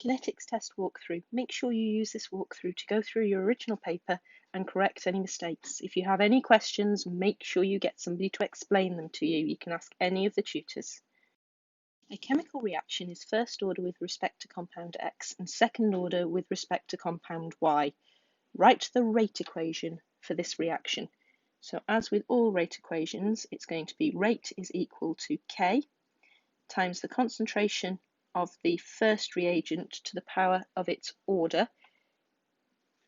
Kinetics test walkthrough. Make sure you use this walkthrough to go through your original paper and correct any mistakes. If you have any questions, make sure you get somebody to explain them to you. You can ask any of the tutors. A chemical reaction is first order with respect to compound X and second order with respect to compound Y. Write the rate equation for this reaction. So as with all rate equations, it's going to be rate is equal to K times the concentration of the first reagent to the power of its order,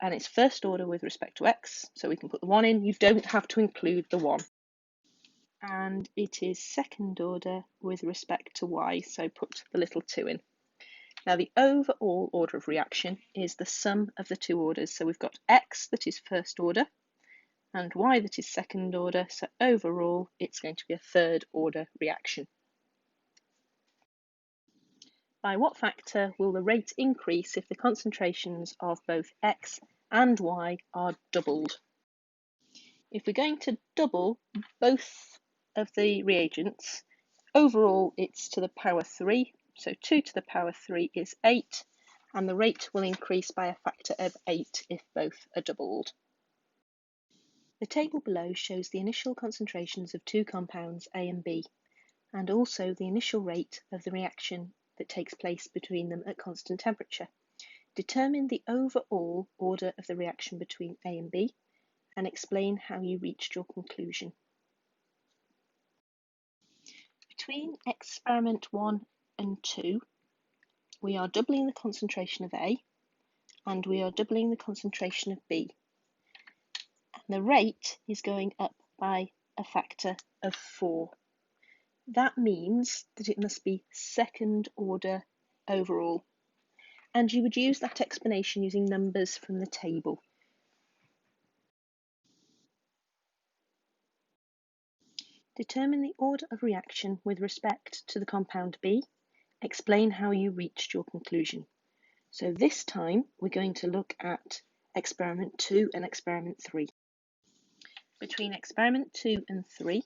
and it's first order with respect to X, so we can put the 1 in. You don't have to include the 1. And it is second order with respect to Y, so put the little 2 in. Now the overall order of reaction is the sum of the two orders, so we've got X that is first order and Y that is second order, so overall it's going to be a third order reaction. By what factor will the rate increase if the concentrations of both X and Y are doubled? If we're going to double both of the reagents, overall it's to the power 3, so 2 to the power 3 is 8, and the rate will increase by a factor of 8 if both are doubled. The table below shows the initial concentrations of two compounds A and B, and also the initial rate of the reaction that takes place between them at constant temperature. Determine the overall order of the reaction between A and B and explain how you reached your conclusion. Between experiment 1 and 2, we are doubling the concentration of A and we are doubling the concentration of B. And the rate is going up by a factor of 4. That means that it must be second order overall. And you would use that explanation using numbers from the table. Determine the order of reaction with respect to the compound B. Explain how you reached your conclusion. So this time we're going to look at experiment 2 and experiment 3. Between experiment 2 and 3,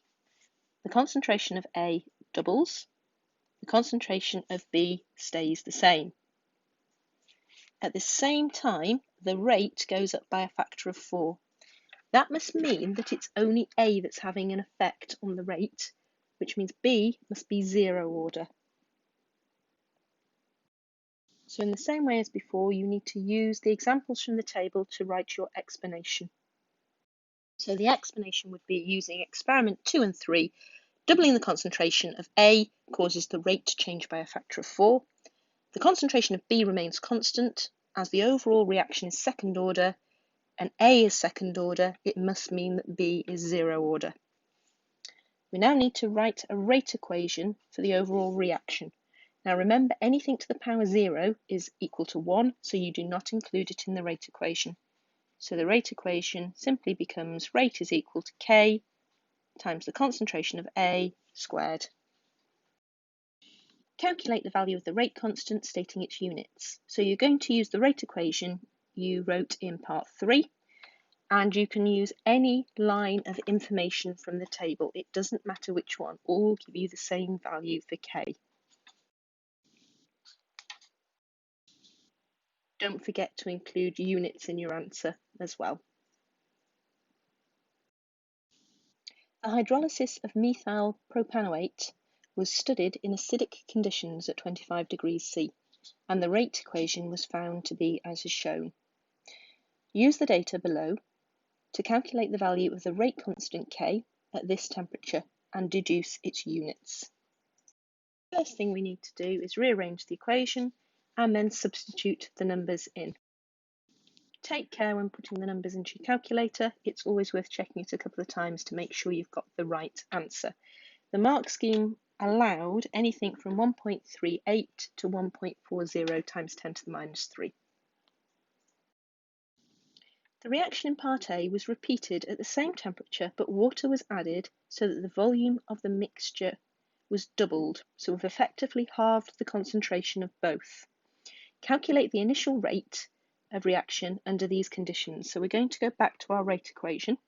the concentration of A doubles, the concentration of B stays the same. At the same time, the rate goes up by a factor of 4. That must mean that it's only A that's having an effect on the rate, which means B must be 0 order. So in the same way as before, you need to use the examples from the table to write your explanation. So the explanation would be using experiment 2 and 3, doubling the concentration of A causes the rate to change by a factor of 4. The concentration of B remains constant. As the overall reaction is second order and A is second order, it must mean that B is 0 order. We now need to write a rate equation for the overall reaction. Now remember, anything to the power 0 is equal to 1, so you do not include it in the rate equation. So the rate equation simply becomes rate is equal to K times the concentration of A squared. Calculate the value of the rate constant, stating its units. So you're going to use the rate equation you wrote in part 3, and you can use any line of information from the table. It doesn't matter which one, all will give you the same value for K. Don't forget to include units in your answer as well. The hydrolysis of methyl propanoate was studied in acidic conditions at 25 degrees C, and the rate equation was found to be as is shown. Use the data below to calculate the value of the rate constant K at this temperature and deduce its units. First thing we need to do is rearrange the equation and then substitute the numbers in. Take care when putting the numbers into your calculator. It's always worth checking it a couple of times to make sure you've got the right answer. The mark scheme allowed anything from 1.38 to 1.40 times 10 to the minus 3. The reaction in part A was repeated at the same temperature, but water was added so that the volume of the mixture was doubled, so we've effectively halved the concentration of both. Calculate the initial rate of reaction under these conditions. So we're going to go back to our rate equation,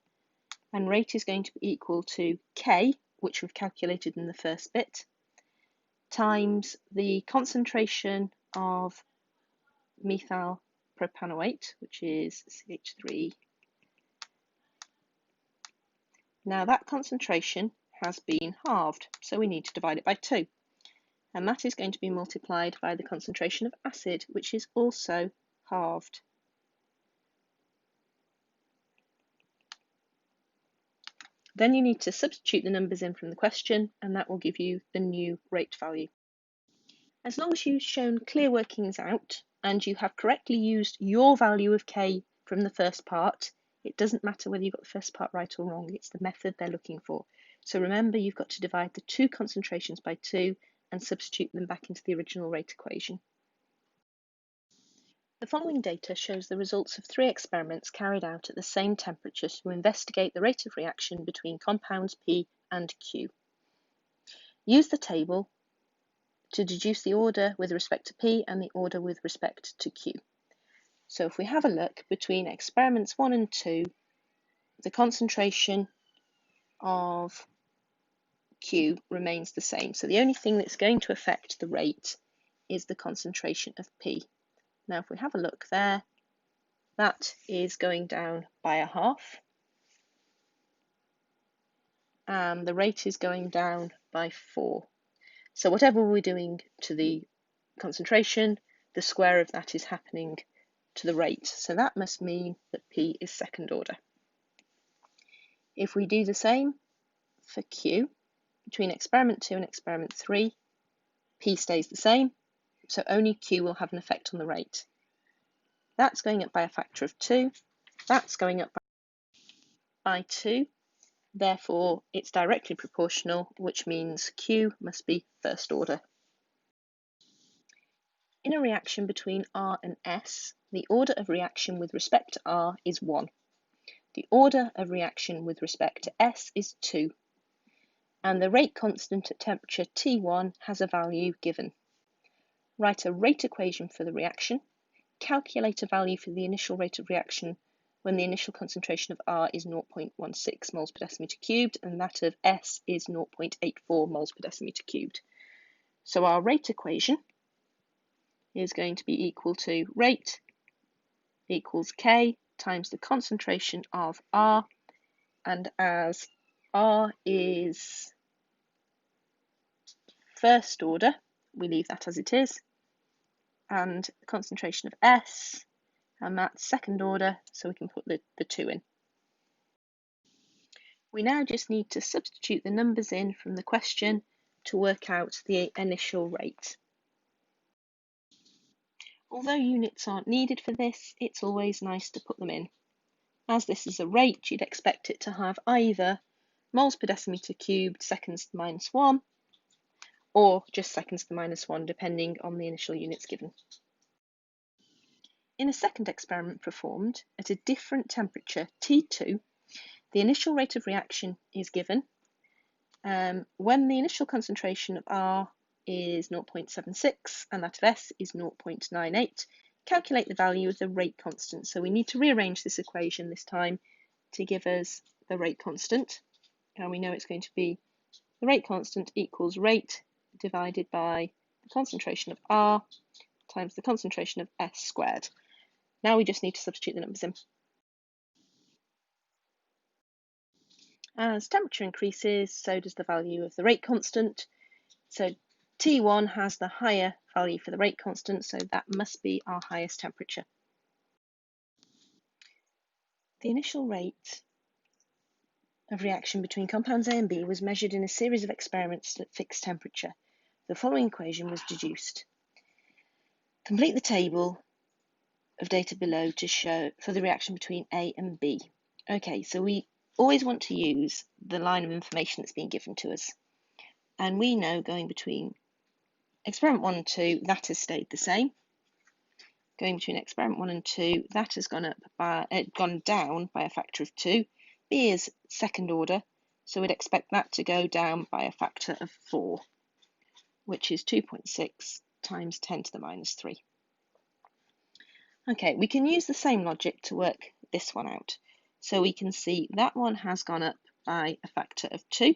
and rate is going to be equal to K, which we've calculated in the first bit, times the concentration of methyl propanoate, which is CH3. Now that concentration has been halved, so we need to divide it by 2. And that is going to be multiplied by the concentration of acid, which is also halved. Then you need to substitute the numbers in from the question, and that will give you the new rate value. As long as you've shown clear workings out and you have correctly used your value of K from the first part, it doesn't matter whether you got the first part right or wrong, it's the method they're looking for. So remember, you've got to divide the 2 concentrations by 2 and substitute them back into the original rate equation. The following data shows the results of 3 experiments carried out at the same temperature to investigate the rate of reaction between compounds P and Q. Use the table to deduce the order with respect to P and the order with respect to Q. So if we have a look between experiments 1 and 2, the concentration of Q remains the same. So the only thing that's going to affect the rate is the concentration of P. Now if we have a look there, that is going down by a half, and the rate is going down by 4. So whatever we're doing to the concentration, the square of that is happening to the rate. So that must mean that P is second order. If we do the same for Q, between experiment 2 and experiment 3, P stays the same, so only Q will have an effect on the rate. That's going up by a factor of 2, that's going up by 2, therefore it's directly proportional, which means Q must be first order. In a reaction between R and S, the order of reaction with respect to R is 1. The order of reaction with respect to S is 2. And the rate constant at temperature T1 has a value given. Write a rate equation for the reaction. Calculate a value for the initial rate of reaction when the initial concentration of R is 0.16 moles per decimeter cubed and that of S is 0.84 moles per decimeter cubed. So our rate equation is going to be equal to rate equals K times the concentration of R, and as R is first order, we leave that as it is, and the concentration of S, and that's second order, so we can put the 2 in. We now just need to substitute the numbers in from the question to work out the initial rate. Although units aren't needed for this, it's always nice to put them in. As this is a rate, you'd expect it to have either moles per decimeter cubed seconds to the minus 1, or just seconds to the minus 1, depending on the initial units given. In a second experiment performed at a different temperature, T2, the initial rate of reaction is given. When the initial concentration of R is 0.76 and that of S is 0.98, calculate the value of the rate constant. So we need to rearrange this equation this time to give us the rate constant. And we know it's going to be the rate constant equals rate divided by the concentration of R times the concentration of S squared. Now we just need to substitute the numbers in. As temperature increases, so does the value of the rate constant. So T1 has the higher value for the rate constant, so that must be our highest temperature. The initial rate of reaction between compounds A and B was measured in a series of experiments at fixed temperature. The following equation was deduced. Complete the table of data below to show for the reaction between A and B. Okay, so we always want to use the line of information that's been given to us. And we know going between experiment 1 and 2, that has stayed the same. Going between experiment 1 and 2, that has gone down by a factor of 2. B is second order, so we'd expect that to go down by a factor of 4, which is 2.6 times 10 to the minus 3. Okay, we can use the same logic to work this one out. So we can see that one has gone up by a factor of 2.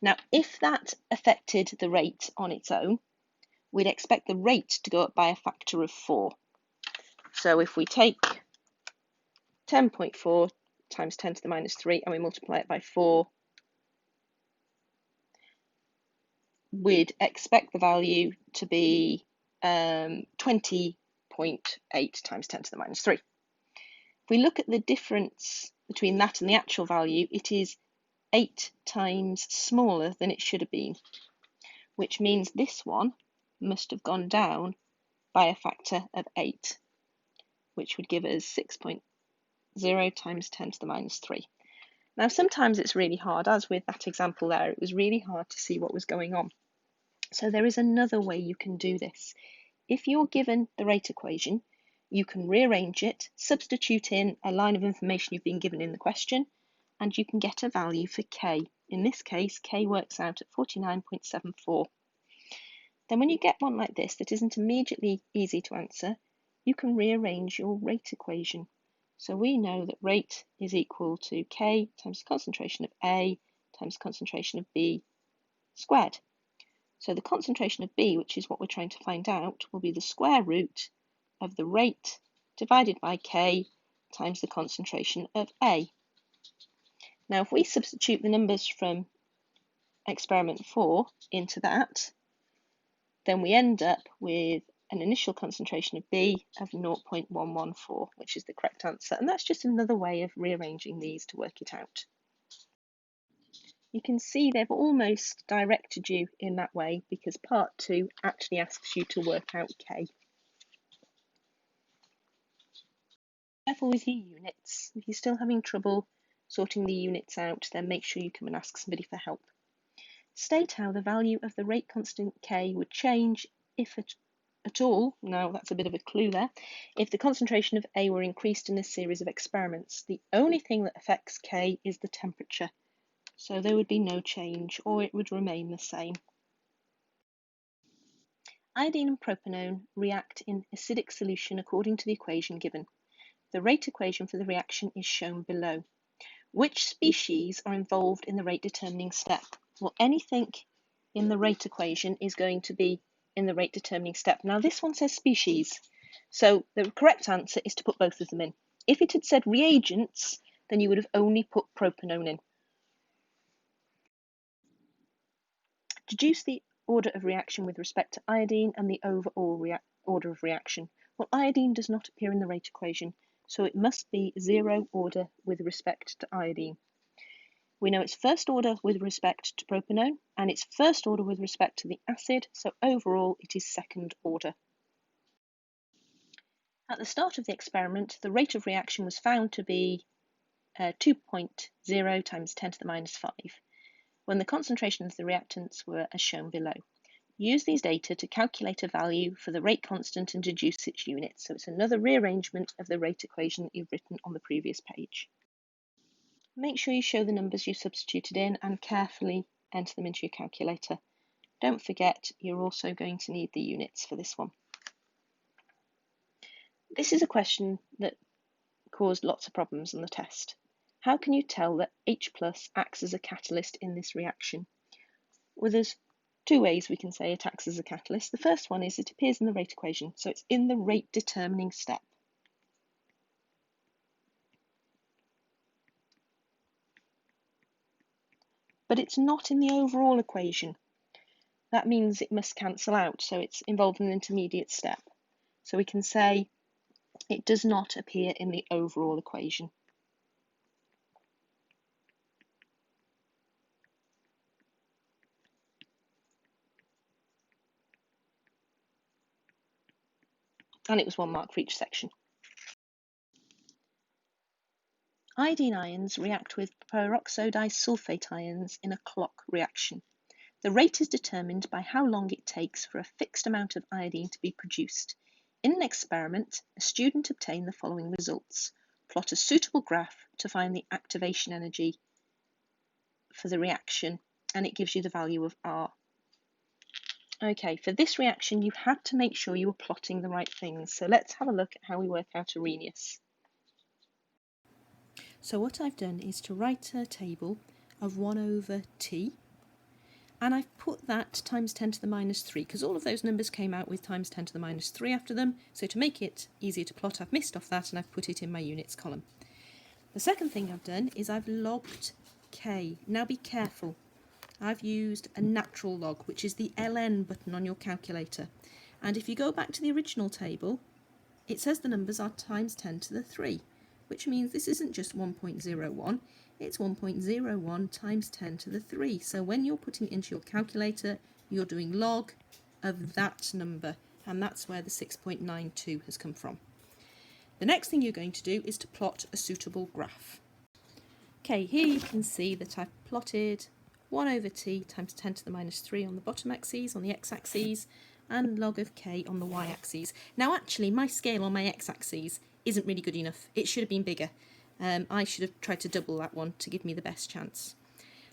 Now, if that affected the rate on its own, we'd expect the rate to go up by a factor of 4. So if we take 10.4 times 10 to the minus 3 and we multiply it by 4, we'd expect the value to be 20.8 times 10 to the minus 3. If we look at the difference between that and the actual value, it is 8 times smaller than it should have been, which means this one must have gone down by a factor of 8, which would give us 6.0 times 10 to the minus 3. Now, sometimes it's really hard, as with that example there, it was really hard to see what was going on. So there is another way you can do this. If you're given the rate equation, you can rearrange it, substitute in a line of information you've been given in the question, and you can get a value for k. In this case, k works out at 49.74. Then when you get one like this that isn't immediately easy to answer, you can rearrange your rate equation. So we know that rate is equal to k times the concentration of A times the concentration of B squared. So the concentration of B, which is what we're trying to find out, will be the square root of the rate divided by k times the concentration of A. Now, if we substitute the numbers from experiment 4 into that, then we end up with an initial concentration of B of 0.114, which is the correct answer. And that's just another way of rearranging these to work it out. You can see they've almost directed you in that way because part 2 actually asks you to work out K. Careful with your units. If you're still having trouble sorting the units out, then make sure you come and ask somebody for help. State how the value of the rate constant K would change if at all. Now that's a bit of a clue there. If the concentration of A were increased in a series of experiments, the only thing that affects K is the temperature. So there would be no change, or it would remain the same. Iodine and propanone react in acidic solution according to the equation given. The rate equation for the reaction is shown below. Which species are involved in the rate determining step? Well, anything in the rate equation is going to be in the rate determining step. Now this one says species, so the correct answer is to put both of them in. If it had said reagents, then you would have only put propanone in. Deduce the order of reaction with respect to iodine and the overall order of reaction. Well, iodine does not appear in the rate equation, so it must be 0 order with respect to iodine. We know it's first order with respect to propanone, and it's first order with respect to the acid, so overall it is second order. At the start of the experiment, the rate of reaction was found to be 2.0 times 10 to the minus 5. When the concentration of the reactants were as shown below. Use these data to calculate a value for the rate constant and deduce its units. So it's another rearrangement of the rate equation that you've written on the previous page. Make sure you show the numbers you substituted in and carefully enter them into your calculator. Don't forget, you're also going to need the units for this one. This is a question that caused lots of problems on the test. How can you tell that H+ acts as a catalyst in this reaction? Well, there's two ways we can say it acts as a catalyst. The first one is it appears in the rate equation, so it's in the rate determining step. But it's not in the overall equation. That means it must cancel out, so it's involved in an intermediate step. So we can say it does not appear in the overall equation. And it was 1 mark for each section. Iodine ions react with peroxodisulfate ions in a clock reaction. The rate is determined by how long it takes for a fixed amount of iodine to be produced. In an experiment, a student obtained the following results. Plot a suitable graph to find the activation energy for the reaction, and it gives you the value of R. Okay, for this reaction, you had to make sure you were plotting the right things. So let's have a look at how we work out Arrhenius. So what I've done is to write a table of 1 over T, And I've put that times 10 to the minus 3 because all of those numbers came out with times 10 to the minus 3 after them. So to make it easier to plot, I've missed off that and I've put it in my units column. The second thing I've done is I've logged k. Now be careful. I've used a natural log, which is the ln button on your calculator. And if you go back to the original table, it says the numbers are times 10 to the 3, which means this isn't just 1.01, it's 1.01 times 10 to the 3. So when you're putting it into your calculator, you're doing log of that number, and that's where the 6.92 has come from. The next thing you're going to do is to plot a suitable graph. Okay, here you can see that I've plotted 1 over t times 10 to the minus 3 on the bottom axis, on the x-axis, and log of k on the y-axis. Now actually my scale on my x-axis isn't really good enough. It should have been bigger. I should have tried to double that one to give me the best chance.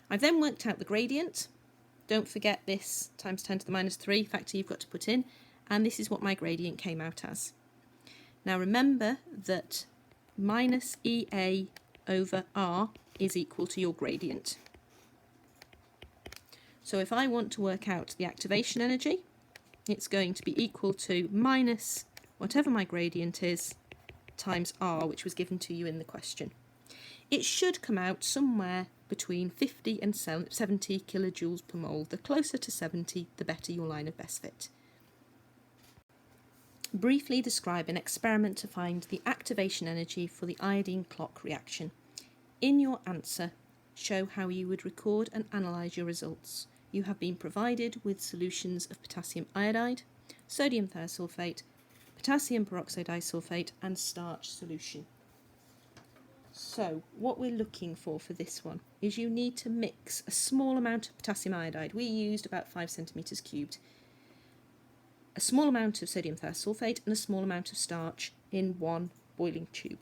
I've then worked out the gradient. Don't forget this times 10 to the minus 3 factor you've got to put in, and this is what my gradient came out as. Now remember that minus EA over R is equal to your gradient. So if I want to work out the activation energy, it's going to be equal to minus whatever my gradient is times R, which was given to you in the question. It should come out somewhere between 50 and 70 kilojoules per mole. The closer to 70, the better your line of best fit. Briefly describe an experiment to find the activation energy for the iodine clock reaction. In your answer, show how you would record and analyse your results. You have been provided with solutions of potassium iodide, sodium thiosulfate, potassium peroxide disulfate and starch solution. So what we're looking for this one is you need to mix a small amount of potassium iodide. We used about 5 centimetres cubed. A small amount of sodium thiosulfate and a small amount of starch in one boiling tube.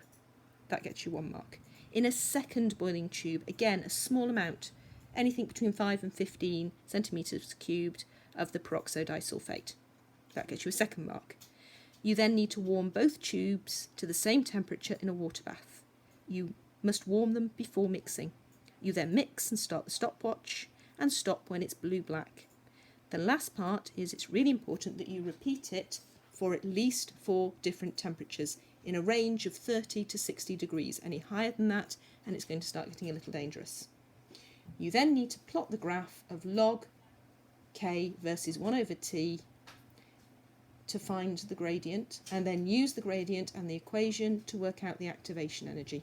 That gets you 1 mark. In a second boiling tube, again a small amount, anything between 5 and 15 centimetres cubed of the peroxide disulfate. That gets you a 2nd mark. You then need to warm both tubes to the same temperature in a water bath. You must warm them before mixing. You then mix and start the stopwatch and stop when it's blue-black. The last part is it's really important that you repeat it for at least 4 different temperatures in a range of 30 to 60 degrees. Any higher than that and it's going to start getting a little dangerous. You then need to plot the graph of log k versus 1 over t to find the gradient, and then use the gradient and the equation to work out the activation energy.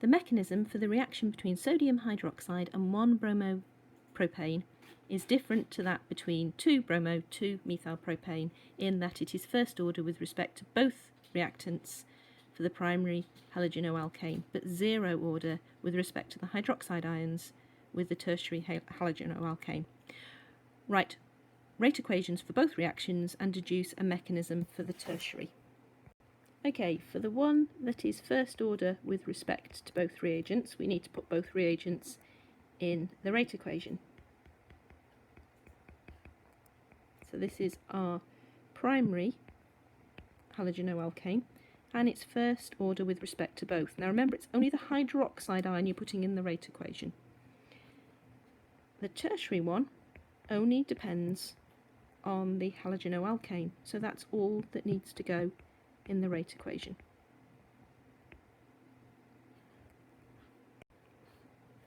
The mechanism for the reaction between sodium hydroxide and 1-bromopropane is different to that between 2-bromo-2-methylpropane in that it is first order with respect to both reactants for the primary halogenoalkane, but 0 order with respect to the hydroxide ions with the tertiary halogenoalkane. Write rate equations for both reactions and deduce a mechanism for the tertiary. Okay, for the one that is first order with respect to both reagents, we need to put both reagents in the rate equation. So this is our primary halogenoalkane, and it's first order with respect to both. Now remember, it's only the hydroxide ion you're putting in the rate equation. The tertiary one only depends on the halogenoalkane, so that's all that needs to go in the rate equation.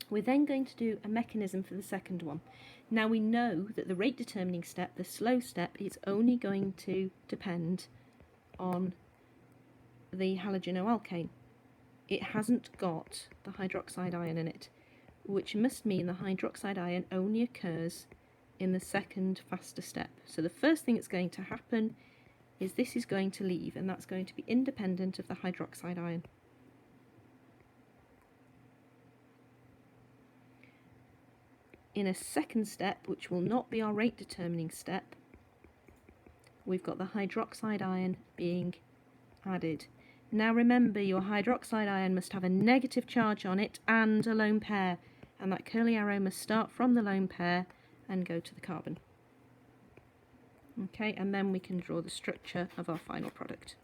We're then going to do a mechanism for the second one. Now we know that the rate determining step, the slow step, is only going to depend on the halogenoalkane. It hasn't got the hydroxide ion in it, which must mean the hydroxide ion only occurs in the second faster step. So the first thing that's going to happen is this is going to leave, and that's going to be independent of the hydroxide ion. In a second step, which will not be our rate determining step, we've got the hydroxide ion being added. Now remember, your hydroxide ion must have a negative charge on it and a lone pair, and that curly arrow must start from the lone pair and go to the carbon. Okay, and then we can draw the structure of our final product.